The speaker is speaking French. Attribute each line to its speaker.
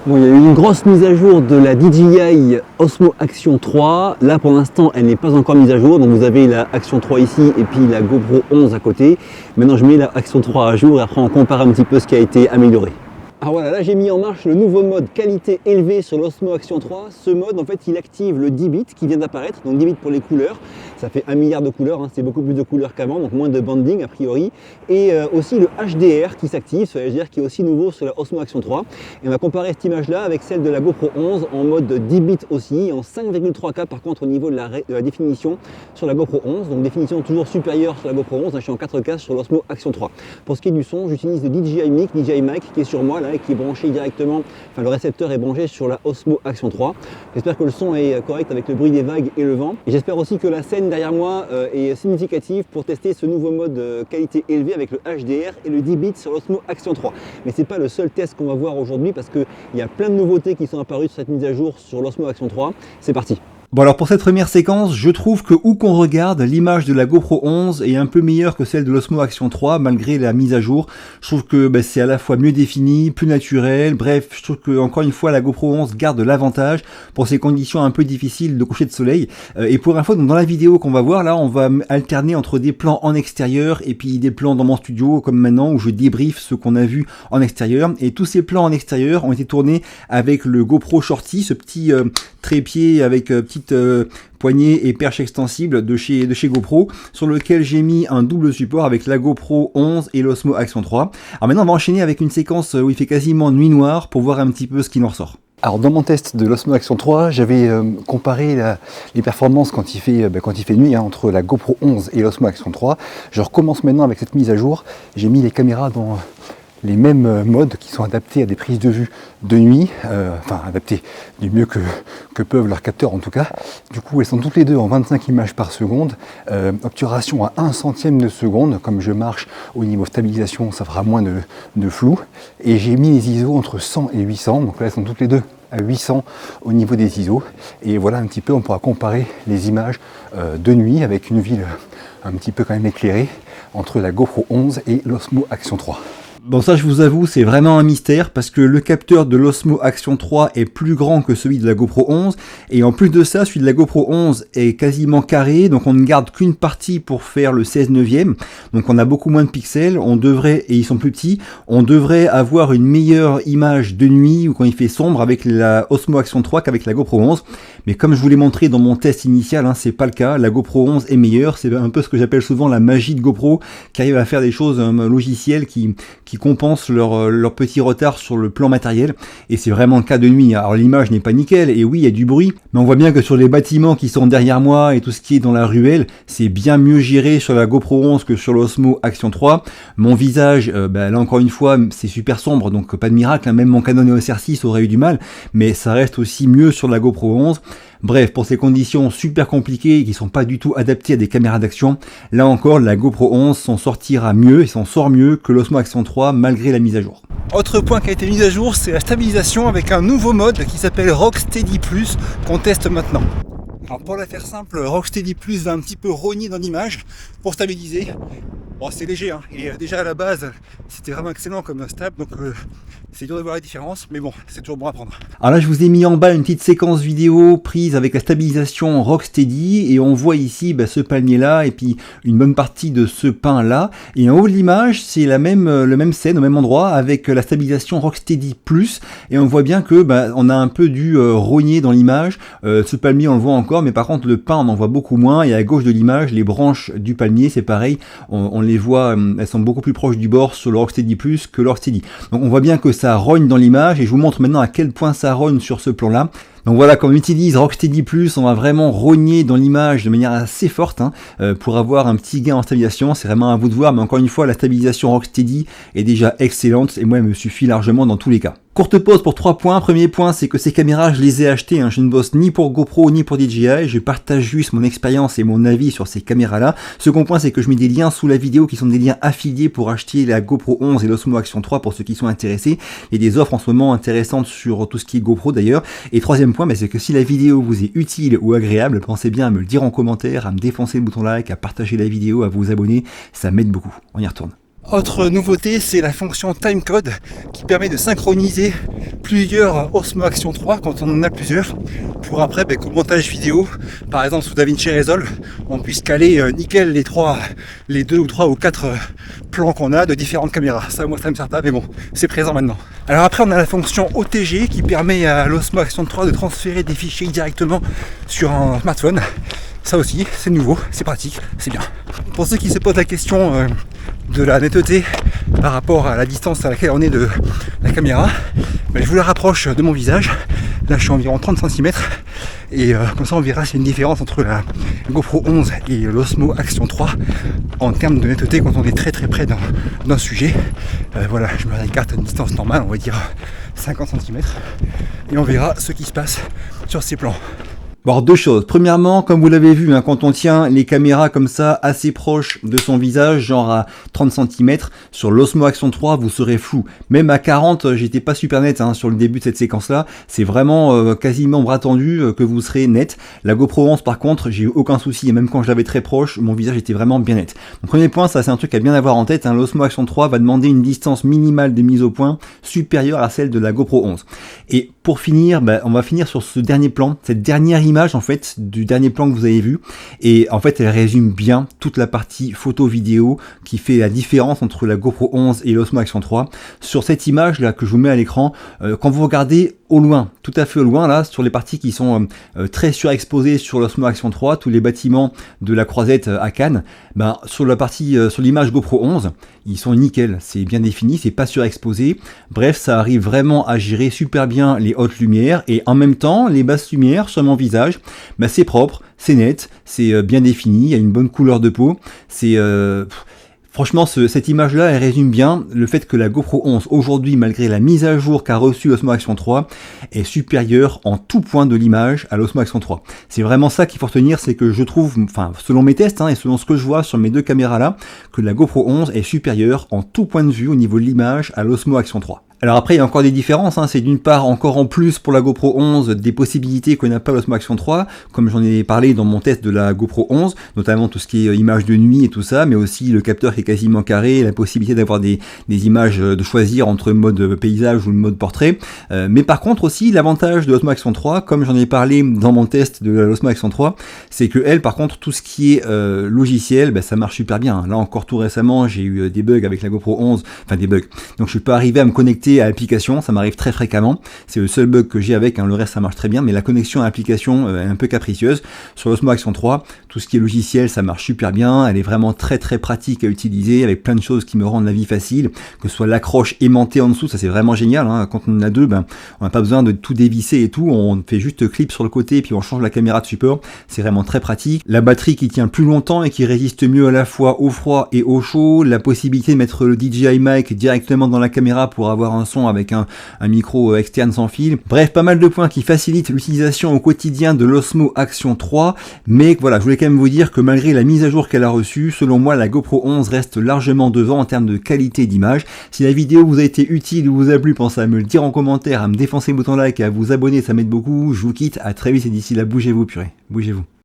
Speaker 1: Bon, il y a eu une grosse mise à jour de la DJI Osmo Action 3. Là, pour l'instant, elle n'est pas encore mise à jour. Donc, vous avez la Action 3 ici et puis la GoPro 11 à côté. Maintenant, je mets la Action 3 à jour et après, on compare un petit peu ce qui a été amélioré. Alors voilà, là j'ai mis en marche le nouveau mode qualité élevée sur l'Osmo Action 3. Ce mode, en fait, il active le 10 bits qui vient d'apparaître, donc 10 bits pour les couleurs. Ça fait 1 milliard de couleurs, hein. C'est beaucoup plus de couleurs qu'avant, donc moins de banding a priori. Et aussi le HDR qui s'active, ce HDR qui est aussi nouveau sur la Osmo Action 3. Et on va comparer cette image-là avec celle de la GoPro 11 en mode 10 bits aussi, en 5,3K par contre au niveau de la définition sur la GoPro 11. Donc définition toujours supérieure sur la GoPro 11, hein, je suis en 4K sur l'Osmo Action 3. Pour ce qui est du son, j'utilise le DJI Mic qui est sur moi là, et qui est branché directement, enfin le récepteur est branché sur la Osmo Action 3. J'espère que le son est correct avec le bruit des vagues et le vent. Et j'espère aussi que la scène derrière moi est significative pour tester ce nouveau mode qualité élevée avec le HDR et le 10 bits sur l'Osmo Action 3. Mais c'est pas le seul test qu'on va voir aujourd'hui parce qu'il y a plein de nouveautés qui sont apparues sur cette mise à jour sur l'Osmo Action 3. C'est parti.
Speaker 2: Bon alors pour cette première séquence, je trouve que où qu'on regarde, l'image de la GoPro 11 est un peu meilleure que celle de l'Osmo Action 3 malgré la mise à jour. Je trouve que c'est à la fois mieux défini, plus naturel, bref, je trouve que encore une fois la GoPro 11 garde l'avantage pour ces conditions un peu difficiles de coucher de soleil. Et pour info, donc dans la vidéo qu'on va voir là, on va alterner entre des plans en extérieur et puis des plans dans mon studio comme maintenant où je débriefe ce qu'on a vu en extérieur. Et tous ces plans en extérieur ont été tournés avec le GoPro Shorty, ce petit trépied avec petite poignée et perche extensible de chez GoPro, sur lequel j'ai mis un double support avec la GoPro 11 et l'Osmo Action 3. Alors maintenant on va enchaîner avec une séquence où il fait quasiment nuit noire pour voir un petit peu ce qui en ressort.
Speaker 3: Alors dans mon test de l'Osmo Action 3, j'avais comparé les performances quand il fait nuit entre la GoPro 11 et l'Osmo Action 3. Je recommence maintenant avec cette mise à jour. J'ai mis les caméras dans les mêmes modes qui sont adaptés à des prises de vue de nuit, enfin adaptés du mieux que peuvent leurs capteurs en tout cas. Du coup elles sont toutes les deux en 25 images par seconde, obturation à 1 centième de seconde. Comme je marche au niveau stabilisation, ça fera moins de flou. Et j'ai mis les ISO entre 100 et 800, donc là elles sont toutes les deux à 800 au niveau des ISO. Et voilà un petit peu, on pourra comparer les images de nuit avec une ville un petit peu quand même éclairée entre la GoPro 11 et l'Osmo Action 3.
Speaker 2: Bon ça je vous avoue c'est vraiment un mystère parce que le capteur de l'Osmo Action 3 est plus grand que celui de la GoPro 11 et en plus de ça celui de la GoPro 11 est quasiment carré, donc on ne garde qu'une partie pour faire le 16 neuvième, donc on a beaucoup moins de pixels, on devrait, et ils sont plus petits, on devrait avoir une meilleure image de nuit ou quand il fait sombre avec la Osmo Action 3 qu'avec la GoPro 11, mais comme je vous l'ai montré dans mon test initial, c'est pas le cas, la GoPro 11 est meilleure, c'est un peu ce que j'appelle souvent la magie de GoPro qui arrive à faire des choses logicielles qui compensent leur petit retard sur le plan matériel, et c'est vraiment le cas de nuit. Alors l'image n'est pas nickel, et oui il y a du bruit, mais on voit bien que sur les bâtiments qui sont derrière moi et tout ce qui est dans la ruelle, c'est bien mieux géré sur la GoPro 11 que sur l'Osmo Action 3. Mon visage, là encore une fois, c'est super sombre, donc pas de miracle, même mon Canon EOS R6 aurait eu du mal, mais ça reste aussi mieux sur la GoPro 11. Bref, pour ces conditions super compliquées qui sont pas du tout adaptées à des caméras d'action, là encore la GoPro 11 s'en sortira mieux et s'en sort mieux que l'Osmo Action 3 malgré la mise à jour.
Speaker 4: Autre point qui a été mis à jour, c'est la stabilisation avec un nouveau mode qui s'appelle Rocksteady Plus qu'on teste maintenant. Alors pour la faire simple, Rocksteady Plus va un petit peu rogner dans l'image pour stabiliser. Bon c'est léger et déjà à la base c'était vraiment excellent comme stab, donc c'est dur de voir la différence, mais bon c'est toujours bon à prendre.
Speaker 2: Alors là je vous ai mis en bas une petite séquence vidéo prise avec la stabilisation Rocksteady et on voit ici ce palmier là et puis une bonne partie de ce pin là, et en haut de l'image c'est le même scène au même endroit avec la stabilisation Rocksteady Plus, et on voit bien que on a un peu dû rogner dans l'image. Ce palmier on le voit encore, mais par contre le pin on en voit beaucoup moins, et à gauche de l'image les branches du palmier c'est pareil, on les voit, elles sont beaucoup plus proches du bord sur le Rocksteady Plus que le Rocksteady. Donc on voit bien que ça rogne dans l'image, et je vous montre maintenant à quel point ça rogne sur ce plan là. Donc voilà, quand on utilise Rocksteady Plus, on va vraiment rogner dans l'image de manière assez forte pour avoir un petit gain en stabilisation. C'est vraiment à vous de voir, mais encore une fois, la stabilisation Rocksteady est déjà excellente et moi elle me suffit largement dans tous les cas. Courte pause pour 3 points. Premier point, c'est que ces caméras, je les ai achetées. Je ne bosse ni pour GoPro ni pour DJI. Je partage juste mon expérience et mon avis sur ces caméras-là. Second point, c'est que je mets des liens sous la vidéo qui sont des liens affiliés pour acheter la GoPro 11 et l'Osmo Action 3 pour ceux qui sont intéressés. Il y a des offres en ce moment intéressantes sur tout ce qui est GoPro d'ailleurs. Et troisième point, c'est que si la vidéo vous est utile ou agréable, pensez bien à me le dire en commentaire, à me défoncer le bouton like, à partager la vidéo, à vous abonner. Ça m'aide beaucoup. On y retourne.
Speaker 4: Autre nouveauté, c'est la fonction timecode qui permet de synchroniser plusieurs Osmo Action 3 quand on en a plusieurs, pour après qu'au montage vidéo, par exemple sous DaVinci Resolve, on puisse caler nickel les 2 ou 3 ou 4 plans qu'on a de différentes caméras. Ça, moi, ça me sert pas, mais bon, c'est présent maintenant. Alors après, on a la fonction OTG qui permet à l'Osmo Action 3 de transférer des fichiers directement sur un smartphone. Ça aussi, c'est nouveau, c'est pratique, c'est bien. Pour ceux qui se posent la question de la netteté par rapport à la distance à laquelle on est de la caméra, je vous la rapproche de mon visage. Là, je suis environ 30 cm et comme ça, on verra s'il y a une différence entre la GoPro 11 et l'Osmo Action 3 en termes de netteté quand on est très très près d'un sujet. Voilà, je me réécarte à une distance normale, on va dire 50 cm, et on verra ce qui se passe sur ces plans.
Speaker 2: Alors deux choses. Premièrement, comme vous l'avez vu, quand on tient les caméras comme ça assez proches de son visage, genre à 30 cm, sur l'Osmo Action 3, vous serez flou. Même à 40, j'étais pas super net sur le début de cette séquence-là. C'est vraiment quasiment bras tendu que vous serez net. La GoPro 11, par contre, j'ai eu aucun souci. Et même quand je l'avais très proche, mon visage était vraiment bien net. Donc premier point, ça c'est un truc à bien avoir en tête. L'Osmo Action 3 va demander une distance minimale de mise au point supérieure à celle de la GoPro 11. Et pour finir, on va finir sur ce dernier plan, cette dernière image en fait du dernier plan que vous avez vu, et en fait elle résume bien toute la partie photo vidéo qui fait la différence entre la GoPro 11 et l'Osmo Action 3. Sur cette image là que je vous mets à l'écran, quand vous regardez au loin, tout à fait au loin là, sur les parties qui sont très surexposées sur l'Osmo Action 3, tous les bâtiments de la Croisette à Cannes, sur la partie, sur l'image GoPro 11, ils sont nickel, c'est bien défini, c'est pas surexposé. Bref, ça arrive vraiment à gérer super bien les hautes lumières et en même temps les basses lumières sur mon visage, c'est propre, c'est net, c'est bien défini, il y a une bonne couleur de peau, c'est franchement, cette image-là, elle résume bien le fait que la GoPro 11, aujourd'hui, malgré la mise à jour qu'a reçue l'Osmo Action 3, est supérieure en tout point de l'image à l'Osmo Action 3. C'est vraiment ça qu'il faut retenir, c'est que je trouve, selon mes tests et selon ce que je vois sur mes deux caméras-là, que la GoPro 11 est supérieure en tout point de vue au niveau de l'image à l'Osmo Action 3. Alors après, il y a encore des différences, c'est d'une part encore en plus pour la GoPro 11 des possibilités qu'on n'a pas à l'Osmo Action 3, comme j'en ai parlé dans mon test de la GoPro 11, notamment tout ce qui est image de nuit et tout ça, mais aussi le capteur qui est quasiment carré, la possibilité d'avoir des images, de choisir entre le mode paysage ou le mode portrait. Mais par contre aussi, l'avantage de l'Osmo Action 3, comme j'en ai parlé dans mon test de l'Osmo Action 3, c'est que elle, par contre, tout ce qui est logiciel, ça marche super bien. Là encore, tout récemment, j'ai eu des bugs avec la GoPro 11, des bugs. Donc je suis pas arrivé à me connecter à l'application, ça m'arrive très fréquemment, c'est le seul bug que j'ai avec, le reste ça marche très bien, mais la connexion à l'application est un peu capricieuse. Sur l'Osmo Action 3, tout ce qui est logiciel, ça marche super bien, elle est vraiment très très pratique à utiliser, avec plein de choses qui me rendent la vie facile, que ce soit l'accroche aimantée en dessous, ça c'est vraiment génial, quand on en a deux, on n'a pas besoin de tout dévisser et tout, on fait juste clip sur le côté et puis on change la caméra de support, c'est vraiment très pratique. La batterie qui tient plus longtemps et qui résiste mieux à la fois au froid et au chaud, la possibilité de mettre le DJI mic directement dans la caméra pour avoir un son avec un micro externe sans fil. Bref, pas mal de points qui facilitent l'utilisation au quotidien de l'Osmo Action 3, mais voilà, je voulais quand même vous dire que malgré la mise à jour qu'elle a reçue, selon moi la GoPro 11 reste largement devant en termes de qualité d'image. Si la vidéo vous a été utile ou vous a plu, pensez à me le dire en commentaire, à me défoncer le bouton like et à vous abonner, ça m'aide beaucoup. Je vous quitte, à très vite et d'ici là, bougez-vous purée, bougez-vous.